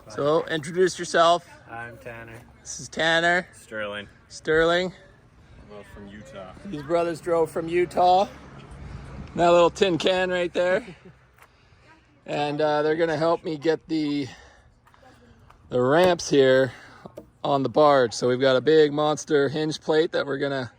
So, introduce yourself. I'm Tanner. This is Tanner. Sterling. Sterling. Both from Utah. These brothers drove from Utah. That little tin can right there. And they're gonna help me get the ramps here on the barge. So we've got a big monster hinge plate that we're gonna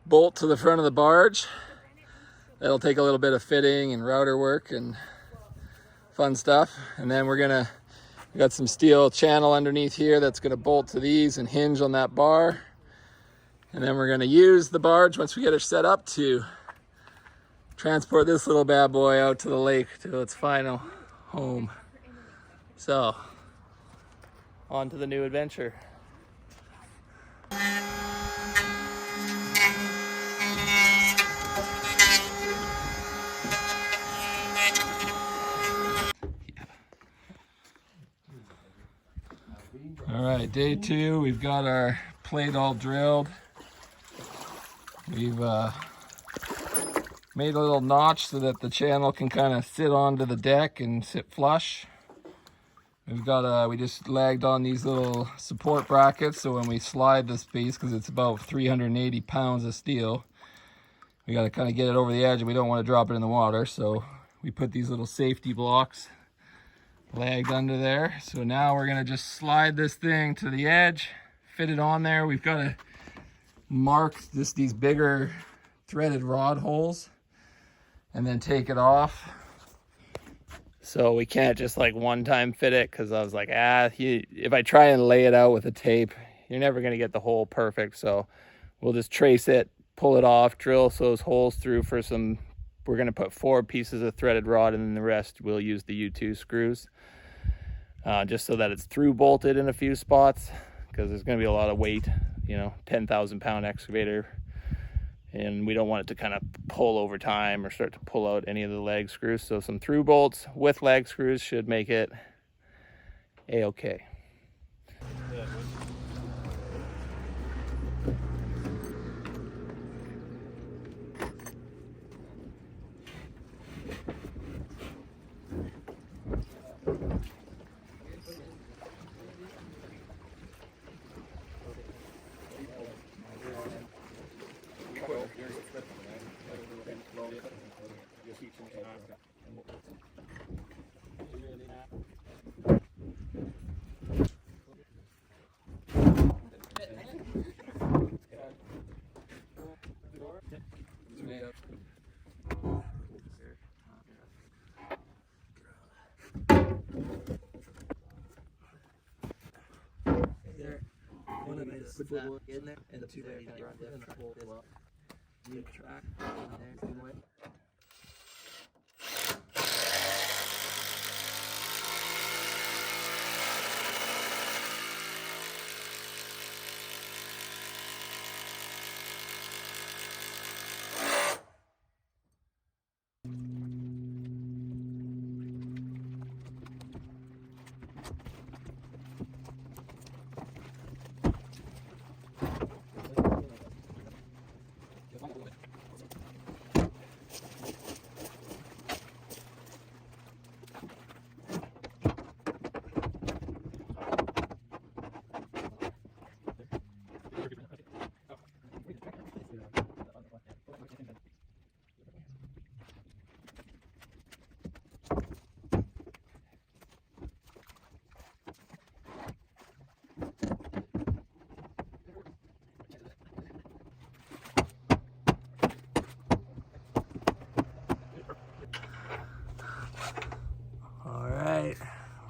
bolt to the front of the barge. That'll take a little bit of fitting and router work and fun stuff. And then we got some steel channel underneath here that's gonna bolt to these and hinge on that bar. And then we're gonna use the barge once we get it set up to transport this little bad boy out to the lake to its final home. So, on to the new adventure. All right, day 2, we've got our plate all drilled. We've made a little notch so that the channel can kind of sit onto the deck and sit flush. We've got we just lagged on these little support brackets, so when we slide this piece, because it's about 380 pounds of steel, we got to kind of get it over the edge and we don't want to drop it in the water, so we put these little safety blocks lagged under there. So now we're going to just slide this thing to the edge, fit it on there. We've got to mark these bigger threaded rod holes and then take it off. So we can't just like one time fit it, because I was like, if I try and lay it out with a tape, you're never going to get the hole perfect. So we'll just trace it, pull it off, drill those holes through for some. We're going to put 4 pieces of threaded rod, and then the rest we'll use the U2 screws, just so that it's through bolted in a few spots, because there's going to be a lot of weight, 10,000 pound excavator, and we don't want it to kind of pull over time or start to pull out any of the leg screws. So some through bolts with leg screws should make it a-okay. Put that in there and the 2 there, you run this and pull this up. New track in there, same way.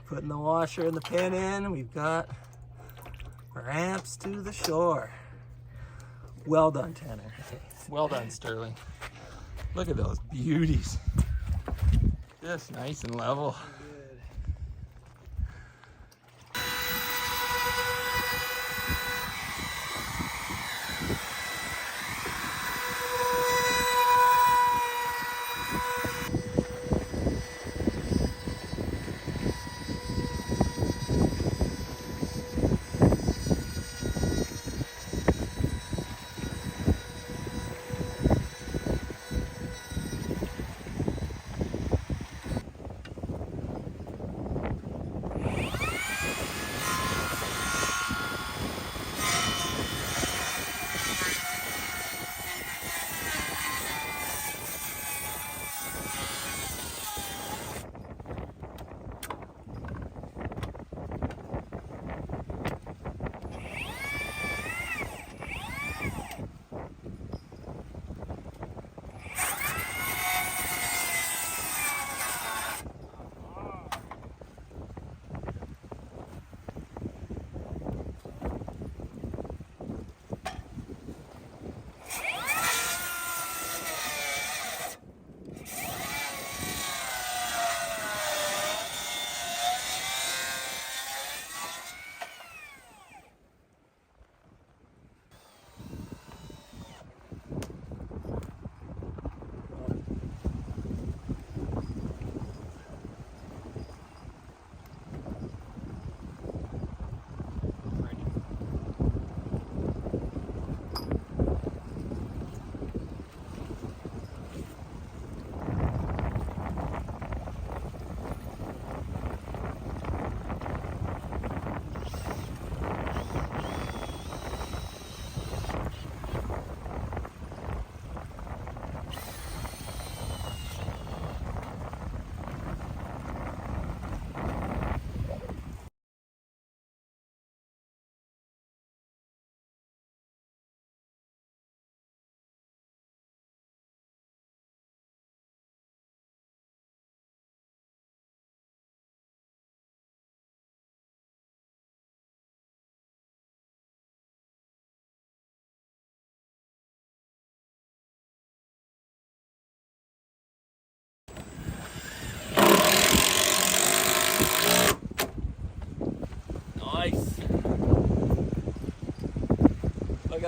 Putting the washer and the pin in, we've got ramps to the shore. Well done, Tanner. Well done, Sterling. Look at those beauties. Just nice and level.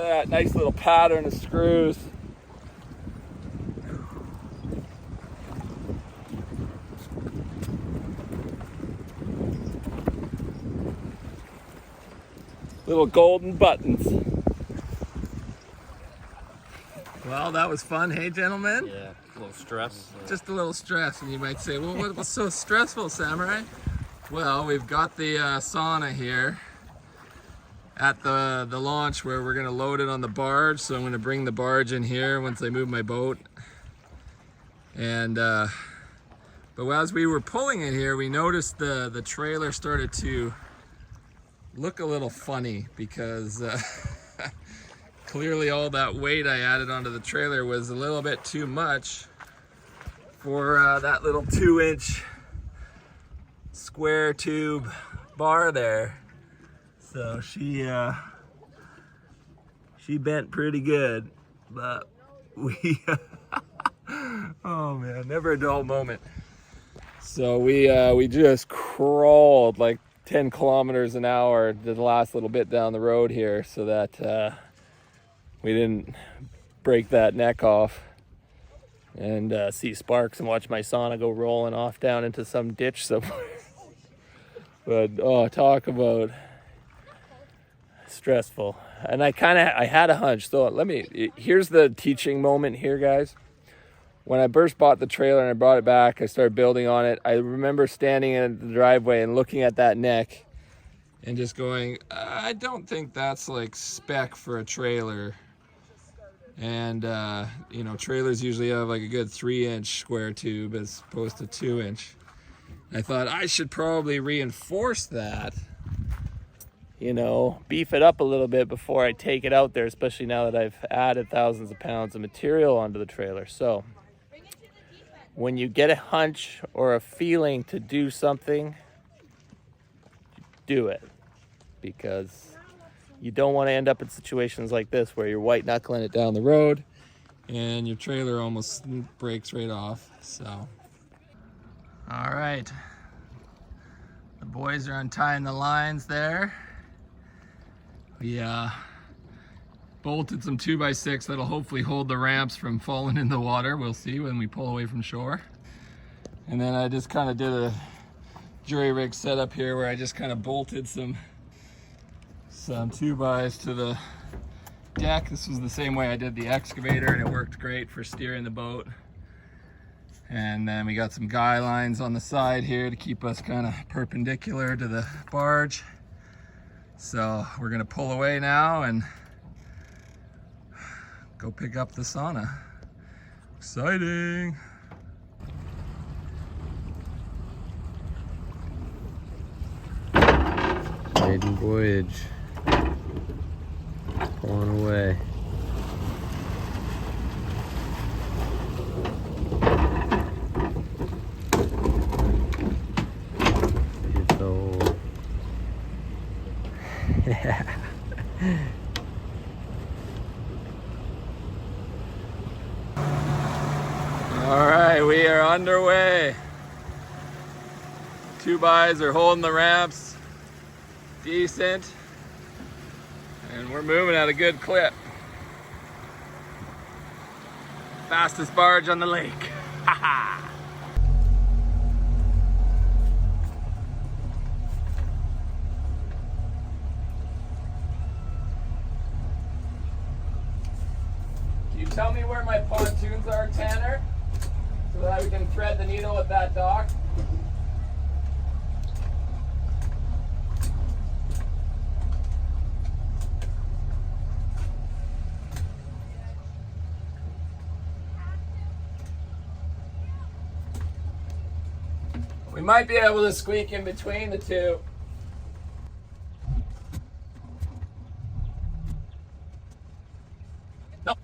at that nice little pattern of screws. Little golden buttons. Well, that was fun, hey gentlemen? Yeah, a little stress. Just a little stress, and you might say, well, what was so stressful, Samurai? Well, we've got the sauna here at the launch where we're gonna load it on the barge. So I'm gonna bring the barge in here once I move my boat. And but as we were pulling it here, we noticed the trailer started to look a little funny because clearly all that weight I added onto the trailer was a little bit too much for that little 2-inch square tube bar there. So she bent pretty good, but we oh man, never a dull moment. So we just crawled like 10 kilometers an hour the last little bit down the road here so that we didn't break that neck off and see sparks and watch my sauna go rolling off down into some ditch somewhere. But oh, talk about stressful. And I had a hunch. So here's the teaching moment here, guys. When I first bought the trailer and I brought it back, I started building on it. I remember standing in the driveway and looking at that neck and just going, I don't think that's like spec for a trailer. And you know, trailers usually have like a good 3-inch square tube as opposed to 2-inch. I thought I should probably reinforce that, you know, beef it up a little bit before I take it out there, especially now that I've added thousands of pounds of material onto the trailer. So when you get a hunch or a feeling to do something, do it, because you don't want to end up in situations like this where you're white knuckling it down the road and your trailer almost breaks right off. So, all right, the boys are untying the lines there. We bolted some 2x6 that'll hopefully hold the ramps from falling in the water. We'll see when we pull away from shore. And then I just kind of did a jury rig setup here where I just kind of bolted some 2x to the deck. This was the same way I did the excavator, and it worked great for steering the boat. And then we got some guy lines on the side here to keep us kind of perpendicular to the barge. So we're gonna pull away now and go pick up the sauna. Exciting. Maiden voyage. Pulling away. It's old. Yeah. All right, we are underway. 2x's are holding the ramps decent, and we're moving at a good clip. Fastest barge on the lake. Can you tell me where my pontoons are, Tanner? So that we can thread the needle at that dock. We might be able to squeak in between the two. Nope.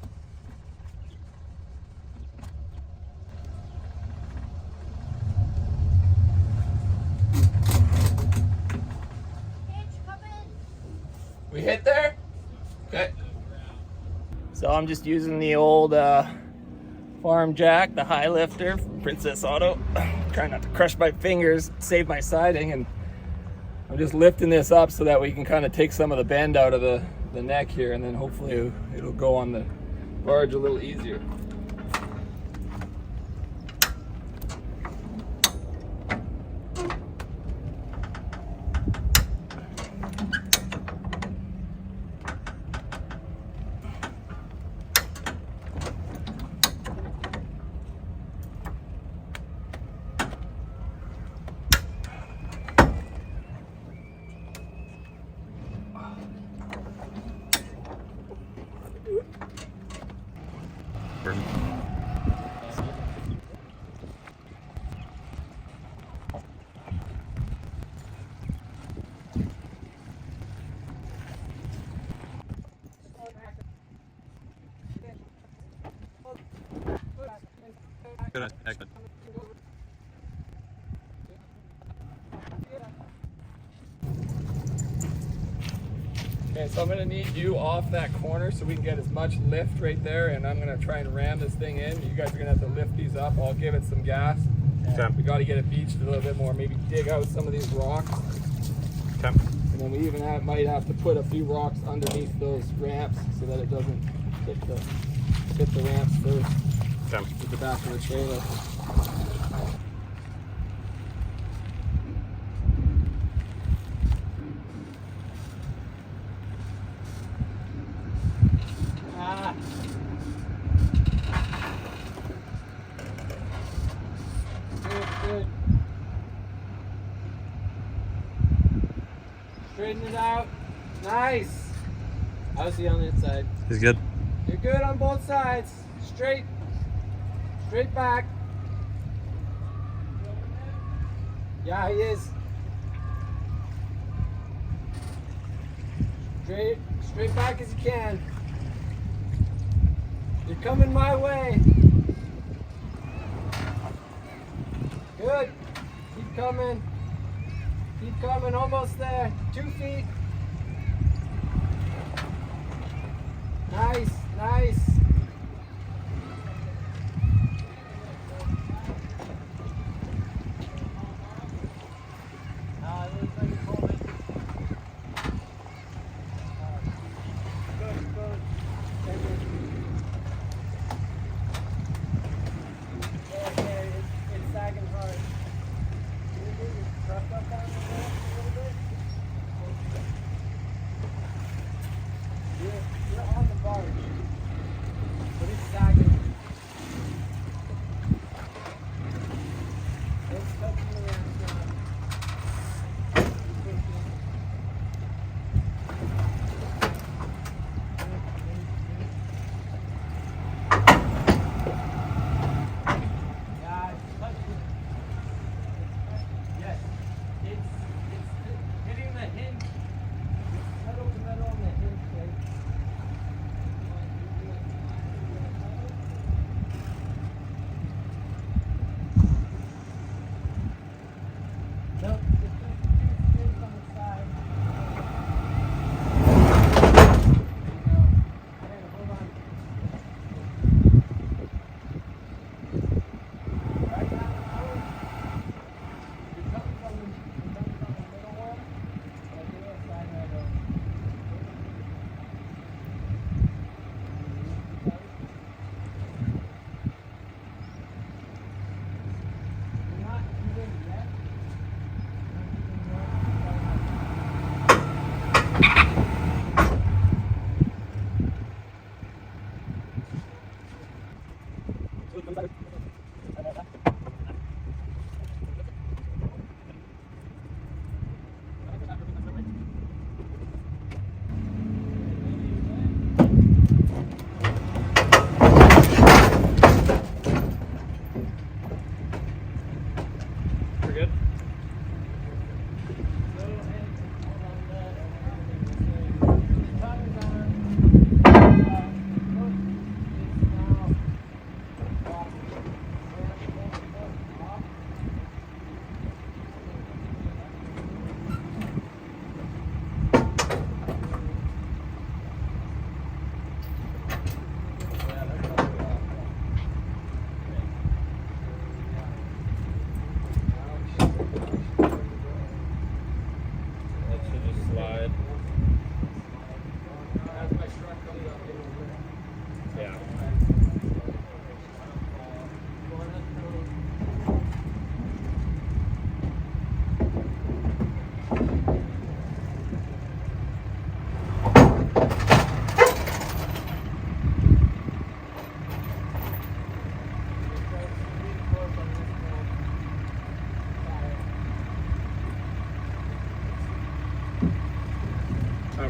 We hit there? Okay. So I'm just using the old farm jack, the high lifter from Princess Auto. Trying not to crush my fingers, save my siding, and I'm just lifting this up so that we can kind of take some of the bend out of the the neck here, and then hopefully it'll go on the barge a little easier. Okay, so I'm gonna need you off that corner so we can get as much lift right there, and I'm gonna try and ram this thing in. You guys are gonna have to lift these up. I'll give it some gas. Okay. We gotta get it beached a little bit more, maybe dig out some of these rocks. Okay. And then we even might have to put a few rocks underneath those ramps so that it doesn't hit the ramps first Okay. with the back of the trailer. Good. Straighten it out. Nice. How's he on the inside? He's good. You're good on both sides. Straight back. Yeah, he is. Straight back as you can. You're coming my way. Good. Keep coming. Keep coming. Almost there. 2 feet. Nice. Nice.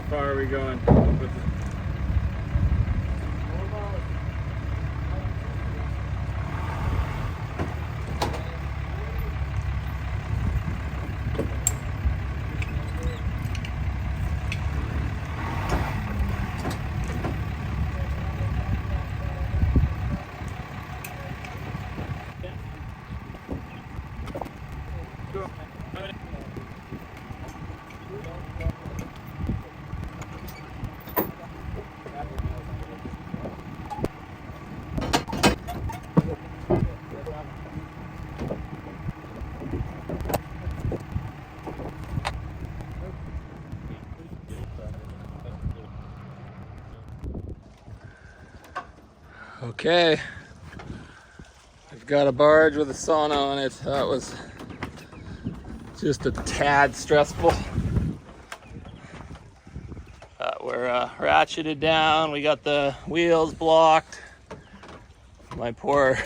far are we going? Okay, we've got a barge with a sauna on it. That was just a tad stressful. We're ratcheted down. We got the wheels blocked. My poor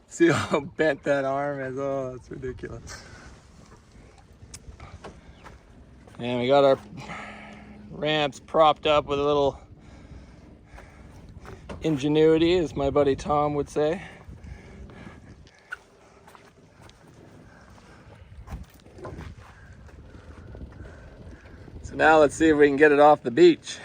see how bent that arm is. Oh, that's ridiculous. And we got our ramps propped up with a little ingenuity, as my buddy Tom would say. So now let's see if we can get it off the beach.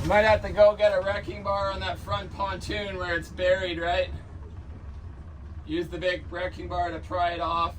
Might have to go get a wrecking bar on that front pontoon where it's buried, right? Use the big wrecking bar to pry it off.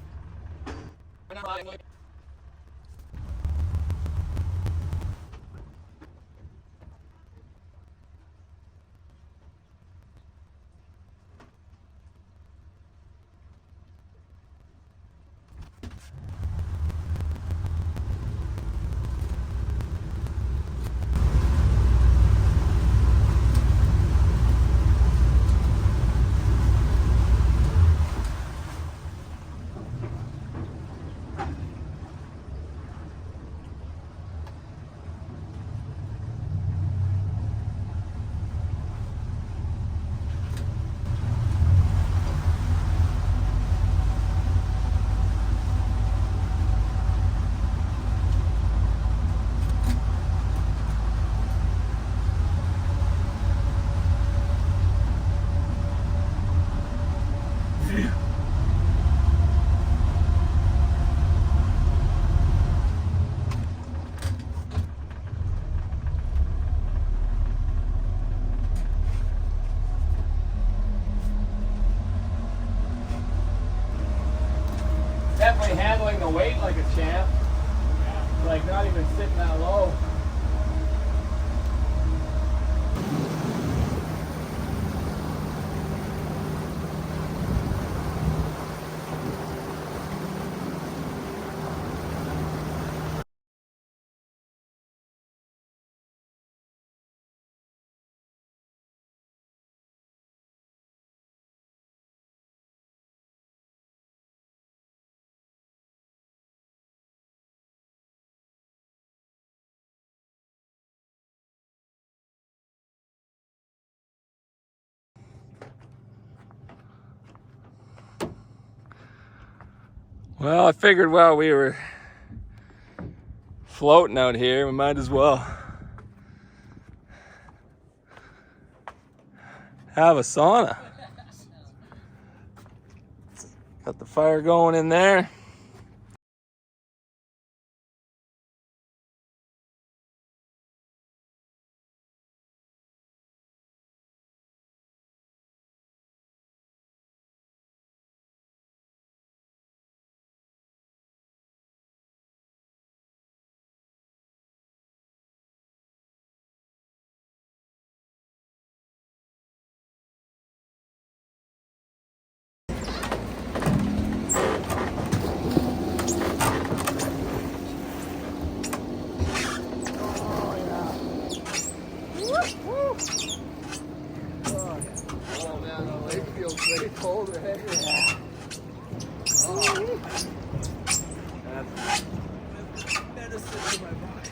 Definitely handling the weight like a champ. Like not even sitting that low. Well, I figured while we were floating out here, we might as well have a sauna. Got the fire going in there. pretty cold or heavy? Yeah. Oh. That's medicine for my body.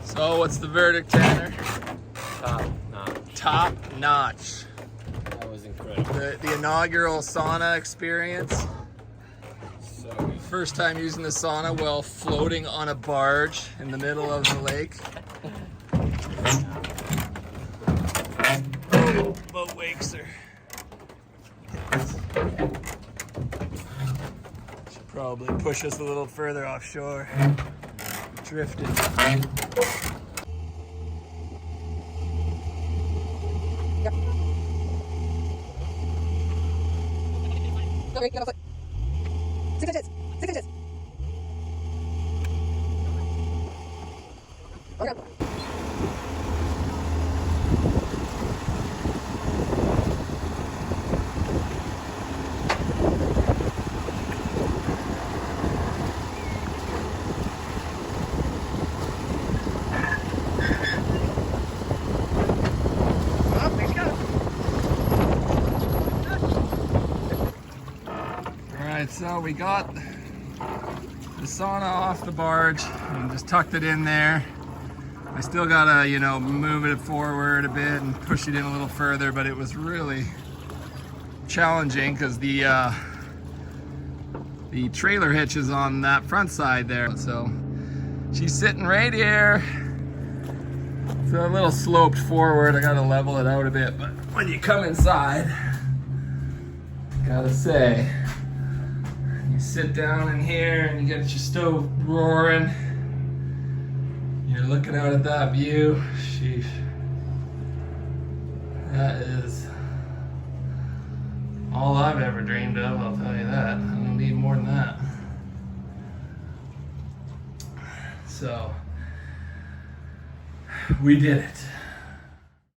So what's the verdict, Tanner? Top notch. Top notch. That was incredible. The inaugural sauna experience. So good. First time using the sauna while floating on a barge in the middle of the lake. Boat wakes are. Should probably push us a little further offshore. Drifted. Okay, get off it. 6 inches. 6 inches. Okay. Alright, so we got the sauna off the barge and just tucked it in there. I still gotta, you know, move it forward a bit and push it in a little further, but it was really challenging because the trailer hitch is on that front side there. So she's sitting right here. It's a little sloped forward. I gotta level it out a bit, but when you come inside, gotta say, you sit down in here and you get your stove roaring. You're looking out at that view. Sheesh. That is all I've ever dreamed of, I'll tell you that. I don't need more than that. So, we did it.